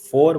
4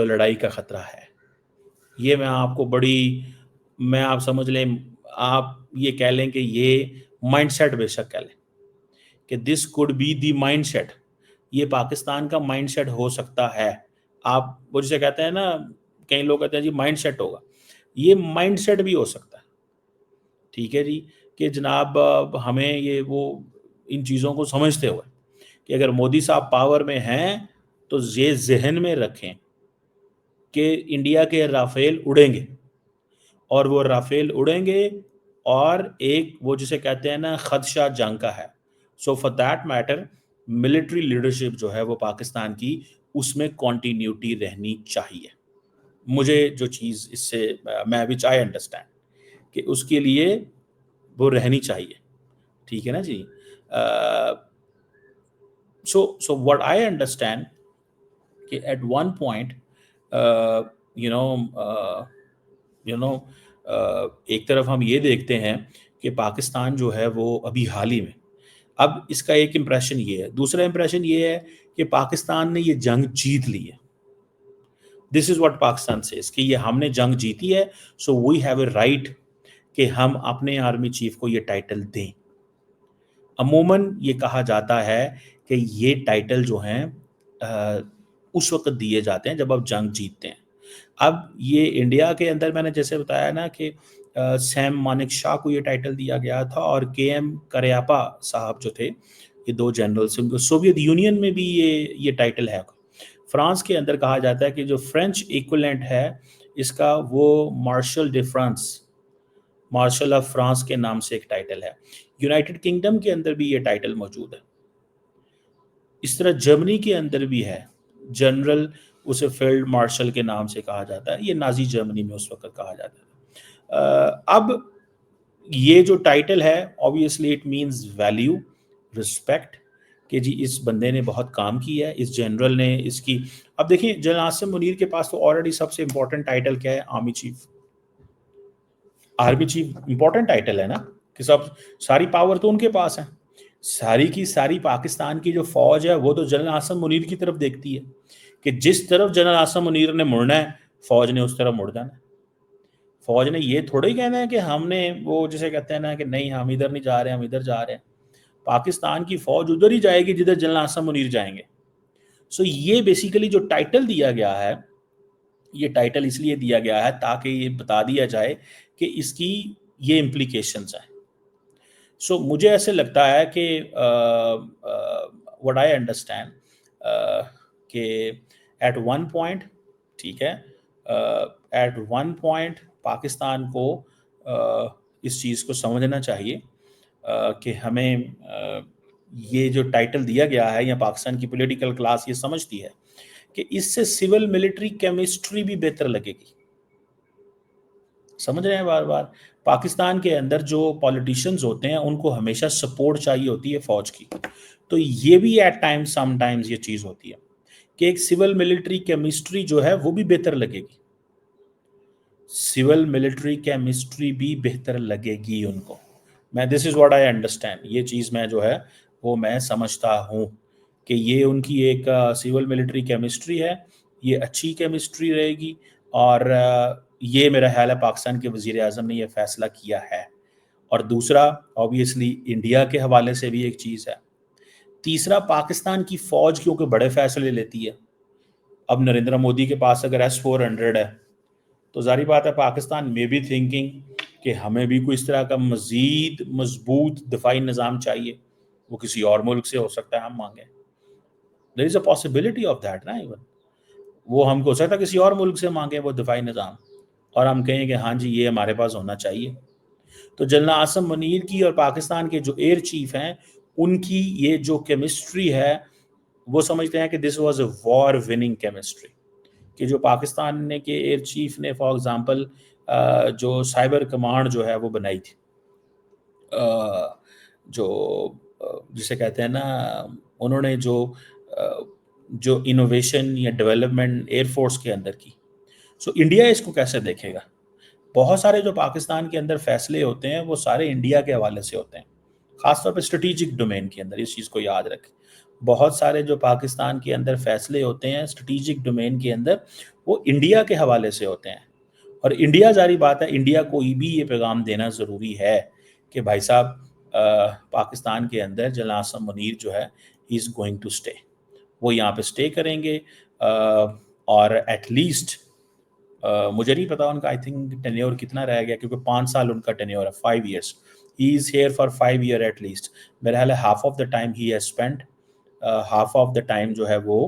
تو لڑائی کا خطرہ ہے. یہ میں آپ سمجھ لیں، آپ یہ کہہ لیں کہ یہ مائنڈ سیٹ بے شک کہہ لیں کہ this could be the mindset سیٹ. یہ پاکستان کا مائنڈ سیٹ ہو سکتا ہے. آپ وہ جسے کہتے ہیں نا، کئی لوگ کہتے ہیں جی مائنڈ سیٹ ہوگا، یہ مائنڈ سیٹ بھی ہو سکتا ہے. ٹھیک ہے جی، کہ جناب ہمیں یہ وہ ان چیزوں کو سمجھتے ہوئے کہ اگر مودی صاحب پاور میں ہیں تو یہ ذہن میں رکھیں کہ انڈیا کے رافیل اڑیں گے، اور وہ رافیل اڑیں گے، اور ایک وہ جسے کہتے ہیں نا خدشہ جنگ کا ہے. So for that matter military leadership جو ہے وہ پاکستان کی، اس میں کنٹینیوٹی رہنی چاہیے. مجھے جو چیز اس سے میں وچ آئی انڈرسٹینڈ کہ اس کے لیے وہ رہنی چاہیے. ٹھیک ہے نا جی. سو واٹ آئی انڈرسٹینڈ کہ at one point you know ایک طرف ہم یہ دیکھتے ہیں کہ پاکستان جو ہے وہ ابھی حال ہی میں، اب اس کا ایک امپریشن یہ ہے. دوسرا امپریشن یہ ہے کہ پاکستان نے یہ جنگ جیت لی ہے. دس از واٹ پاکستان سیز کہ یہ ہم نے جنگ جیتی ہے، سو وی ہیو اے رائٹ کہ ہم اپنے آرمی چیف کو یہ ٹائٹل دیں. عموماً یہ کہا جاتا ہے کہ یہ ٹائٹل جو ہیں اس وقت دیے جاتے ہیں جب آپ جنگ جیتتے ہیں. اب یہ انڈیا کے اندر میں نے جیسے بتایا نا کہ سیم مانک شاہ کو یہ ٹائٹل دیا گیا تھا، اور کے ایم کریاپا صاحب جو تھے، یہ دو جنرلز، ان کو سوویت یونین میں بھی یہ ٹائٹل ہے. فرانس کے اندر کہا جاتا ہے کہ جو فرینچ ایکولنٹ ہے اس کا، وہ marshal de France, marshal of France کے نام سے ایک ٹائٹل ہے. یونائٹڈ کنگڈم کے اندر بھی یہ ٹائٹل موجود ہے. اس طرح جرمنی کے اندر بھی ہے، جنرل اسے فیلڈ مارشل کے نام سے کہا جاتا ہے. یہ نازی جرمنی میں اس وقت کہا جاتا ہے. اب یہ جو ٹائٹل ہے obviously it means value, respect، کہ جی اس بندے نے بہت کام کیا ہے، اس جنرل نے اس کی. اب دیکھیں جنرل عاصم منیر کے پاس تو آلریڈی سب سے امپورٹنٹ ٹائٹل کیا ہے؟ Army chief. Army chief important title ہے نا، کہ ساری پاور تو ان کے پاس ہے. ساری کی ساری پاکستان کی جو فوج ہے وہ تو جنرل عاصم منیر کی طرف دیکھتی ہے کہ جس طرف جنرل عاصم منیر نے مڑنا ہے فوج نے اس طرف مڑ جانا ہے. فوج نے یہ تھوڑا ہی کہنا ہے کہ ہم نے وہ جسے کہتے ہیں نا کہ نہیں ہم ادھر نہیں جا رہے، ہم ادھر جا رہے ہیں. پاکستان کی فوج ادھر ہی جائے گی جدھر جنرل عاصم منیر جائیں گے. سو یہ بیسیکلی جو ٹائٹل دیا گیا ہے، یہ ٹائٹل اس لیے دیا گیا ہے تاکہ یہ بتا دیا جائے کہ اس کی یہ امپلیکیشنز ہیں. سو مجھے ایسے لگتا ہے کہ وٹ آئی انڈرسٹینڈ کہ ایٹ ون پوائنٹ، ٹھیک ہے، ایٹ ون پوائنٹ پاکستان کو اس چیز کو سمجھنا چاہیے کہ ہمیں یہ جو ٹائٹل دیا گیا ہے، یا پاکستان کی پولیٹیکل کلاس یہ سمجھتی ہے کہ اس سے سول ملٹری کیمسٹری بھی بہتر لگے گی. سمجھ رہے ہیں؟ بار بار پاکستان کے اندر جو پولیٹیشنز ہوتے ہیں ان کو ہمیشہ سپورٹ چاہیے ہوتی ہے فوج کی. تو یہ بھی ایٹ ٹائمز سم ٹائمز یہ چیز ہوتی ہے کہ ایک سول ملٹری کیمسٹری جو ہے وہ بھی بہتر لگے گی. سول ملٹری کیمسٹری بھی بہتر لگے گی ان کو. میں دس از واٹ آئی انڈرسٹینڈ، یہ چیز میں جو ہے وہ میں سمجھتا ہوں کہ یہ ان کی ایک سول ملٹری کیمسٹری ہے، یہ اچھی کیمسٹری رہے گی. اور یہ میرا خیال ہے پاکستان کے وزیر اعظم نے یہ فیصلہ کیا ہے. اور دوسرا obviously انڈیا کے حوالے سے بھی ایک چیز ہے. تیسرا، پاکستان کی فوج کیونکہ بڑے فیصلے لیتی ہے. اب نریندر مودی کے پاس اگر S-400 ہے تو ظاہری بات ہے پاکستان میں بھی تھنکنگ کہ ہمیں بھی کوئی اس طرح کا مزید مضبوط دفاعی نظام چاہیے. وہ کسی اور ملک سے ہو سکتا ہے ہم مانگیں. there is a possibility of that نا. ایون وہ ہم کو ہو سکتا ہے کسی اور ملک سے مانگیں وہ دفاعی نظام، اور ہم کہیں کہ ہاں جی یہ ہمارے پاس ہونا چاہیے. تو جنرل عاصم منیر کی اور پاکستان کے جو ایئر چیف ہیں ان کی یہ جو کیمسٹری ہے وہ سمجھتے ہیں کہ this was a war winning chemistry. کہ جو پاکستان نے کے ایئر چیف نے فار ایگزامپل جو سائبر کمانڈ جو ہے وہ بنائی تھی، جو جسے کہتے ہیں نا، انہوں نے جو انوویشن یا ڈیولپمنٹ ایئر فورس کے اندر کی. سو انڈیا اس کو کیسے دیکھے گا؟ بہت سارے جو پاکستان کے اندر فیصلے ہوتے ہیں وہ سارے انڈیا کے حوالے سے ہوتے ہیں، خاص طور پہ اسٹریٹجک ڈومین کے اندر. اس چیز کو یاد رکھیں، بہت سارے جو پاکستان کے اندر فیصلے ہوتے ہیں اسٹریٹجک ڈومین کے اندر، وہ انڈیا کے حوالے سے ہوتے ہیں، اور انڈیا ظاہری بات ہے، انڈیا کو بھی یہ پیغام دینا ضروری ہے کہ بھائی صاحب پاکستان کے اندر جنرل عاصم منیر جو ہے ہی از گوئنگ ٹو اسٹے، وہ یہاں پہ اسٹے کریں گے، اور ایٹ لیسٹ مجھے نہیں پتا ان کا آئی تھنک ٹینیور کتنا رہ گیا، کیونکہ 5 سال ان کا ٹینیور ہے، 5 years, he is here for 5 year at least, میرا خیال ہے half of the time he has spend, half of the time جو ہے وہ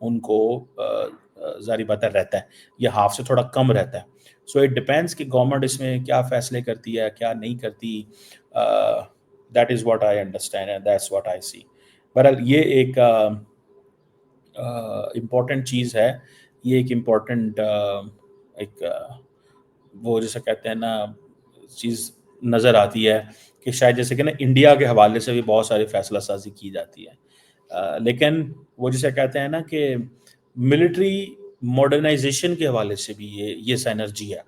ان کو ظاہری بات ہے رہتا ہے، یہ ہاف سے تھوڑا کم رہتا ہے، سو اٹ ڈپینڈس کہ گورنمنٹ اس میں کیا فیصلے کرتی ہے کیا نہیں کرتی، that is what I understand and that's what I see. بہرحال یہ ایک امپورٹنٹ چیز ہے، یہ ایک امپورٹنٹ ایک وہ جیسے کہتے ہیں نا چیز نظر آتی ہے کہ شاید جیسے کہ نا انڈیا کے حوالے سے بھی بہت ساری فیصلہ سازی کی جاتی ہے، لیکن وہ جسے کہتے ہیں نا کہ ملٹری ماڈرنائزیشن کے حوالے سے بھی یہ سینرجی ہے.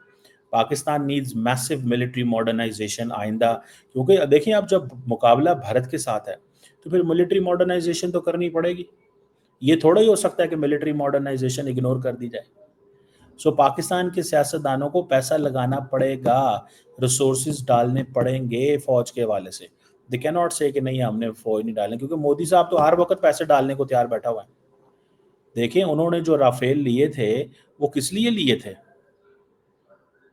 پاکستان نیڈز میسو ملٹری ماڈرنائزیشن آئندہ، کیونکہ دیکھیں آپ جب مقابلہ بھارت کے ساتھ ہے تو پھر ملٹری ماڈرنائزیشن تو کرنی پڑے گی، یہ تھوڑا ہی ہو سکتا ہے کہ ملٹری ماڈرنائزیشن اگنور کر دی جائے. سو پاکستان کے سیاستدانوں کو پیسہ لگانا پڑے گا، ریسورسز ڈالنے پڑیں گے فوج کے حوالے سے. دے کی ناٹ سے کہ نہیں ہم نے فوج نہیں ڈالنے، کیونکہ مودی صاحب تو ہر وقت پیسے ڈالنے کو تیار بیٹھا ہوا ہے. دیکھیں انہوں نے جو رافیل لیے تھے وہ کس لیے لیے تھے،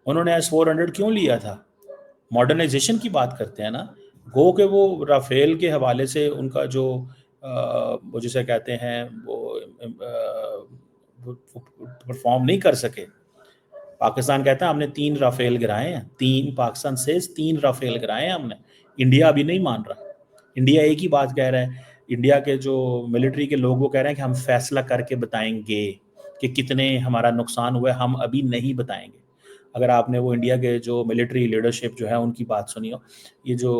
انہوں نے S-400 کیوں لیا تھا؟ ماڈرنائزیشن کی بات کرتے ہیں نا، گو کہ وہ رافیل کے حوالے سے ان کا جو وہ جسے کہتے ہیں وہ پرفارم نہیں کر سکے. پاکستان کہتا ہے ہم نے 3 رافیل گرائے ہیں، 3 پاکستان سے 3 رافیل گرائے ہیں ہم نے. انڈیا ابھی نہیں مان رہا، انڈیا ایک ہی بات کہہ رہا ہے، انڈیا کے جو ملٹری کے لوگ وہ کہہ رہے ہیں کہ ہم فیصلہ کر کے بتائیں گے کہ کتنے ہمارا نقصان ہوا ہے، ہم ابھی نہیں بتائیں گے. اگر آپ نے وہ انڈیا کے جو ملٹری لیڈرشپ جو ہے ان کی بات سنی ہو، یہ جو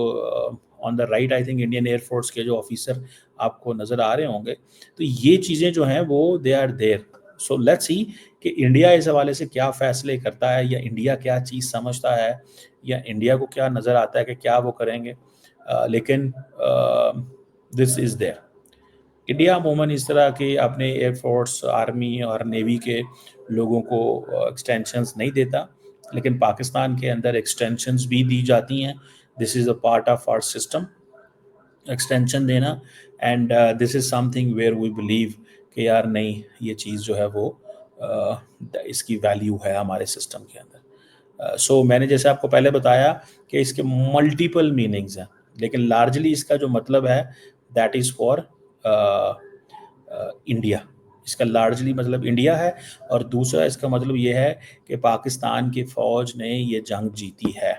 on the right I think Indian air force کے جو آفیسر آپ کو نظر آ رہے ہوں گے، تو یہ چیزیں جو ہیں وہ they are there. So let's see کہ انڈیا اس حوالے سے کیا فیصلے کرتا ہے، یا انڈیا کیا چیز سمجھتا ہے، یا انڈیا کو کیا نظر آتا ہے کہ کیا وہ کریں گے. لیکن دس از دیر. انڈیا عموماً اس طرح کے اپنے ایئر فورس، آرمی اور نیوی کے لوگوں کو ایکسٹینشنز نہیں دیتا، لیکن پاکستان کے اندر ایکسٹینشنز بھی دی جاتی ہیں. This is a part of our system extension دینا، and this is something where we believe کہ یار نہیں یہ چیز جو ہے وہ اس کی ویلیو ہے ہمارے سسٹم کے اندر. سو میں نے جیسے آپ کو پہلے بتایا کہ اس کے ملٹیپل میننگز ہیں، لیکن لارجلی اس کا جو مطلب ہے دیٹ از فار انڈیا. اس کا لارجلی مطلب انڈیا ہے، اور دوسرا اس کا مطلب یہ ہے کہ پاکستان کی فوج نے یہ جنگ جیتی ہے،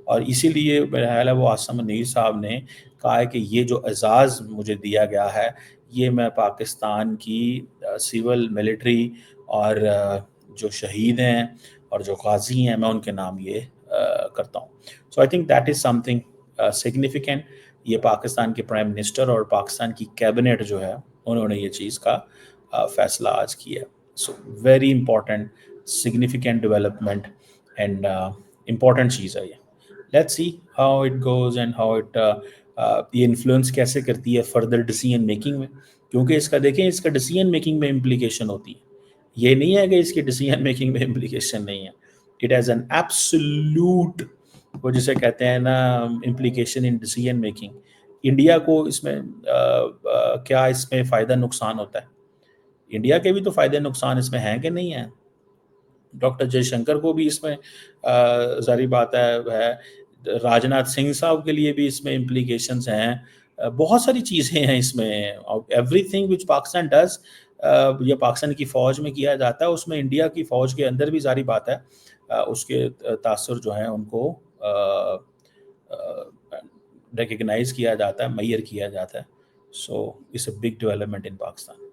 اور اسی لیے میرا خیال ہے وہ عاصم منیر صاحب نے کہا ہے کہ یہ جو اعزاز مجھے دیا گیا ہے یہ میں پاکستان کی سول ملٹری اور جو شہید ہیں اور جو غازی ہیں میں ان کے نام یہ کرتا ہوں. So I think that is something significant. یہ پاکستان کے پرائم منسٹر اور پاکستان کی کیبنٹ جو ہے انہوں نے یہ چیز کا فیصلہ آج کیا. So very important significant development and important چیز ہے یہ. Let's see how it goes and how it یہ انفلوئنس کیسے کرتی ہے فردر ڈیسیژن میکنگ میں، کیونکہ اس کا دیکھیں اس کا ڈیسیژن میکنگ میں امپلیکیشن ہوتی ہے. یہ نہیں ہے کہ اس کی ڈیسیژن میکنگ میں امپلیکیشن نہیں ہے، اٹ ہیز این ایبسولوٹ وہ جسے کہتے ہیں نا امپلیکیشن ان ڈیسیژن میکنگ. انڈیا کو اس میں کیا اس میں فائدہ نقصان ہوتا ہے، انڈیا کے بھی تو فائدے نقصان اس میں ہیں کہ نہیں ہیں. ڈاکٹر جے شنکر کو بھی اس میں ظاہری بات ہے، راج ناتھ سنگھ صاحب کے لیے بھی اس میں امپلیکیشنز ہیں، بہت ساری چیزیں ہیں اس میں. Every thing which Pakistan does یا پاکستان کی فوج میں کیا جاتا ہے اس میں انڈیا کی فوج کے اندر بھی ظاہری بات ہے اس کے تاثر جو ہیں ان کو ریکگنائز کیا جاتا ہے، میئر کیا جاتا ہے. So it's a big development in Pakistan.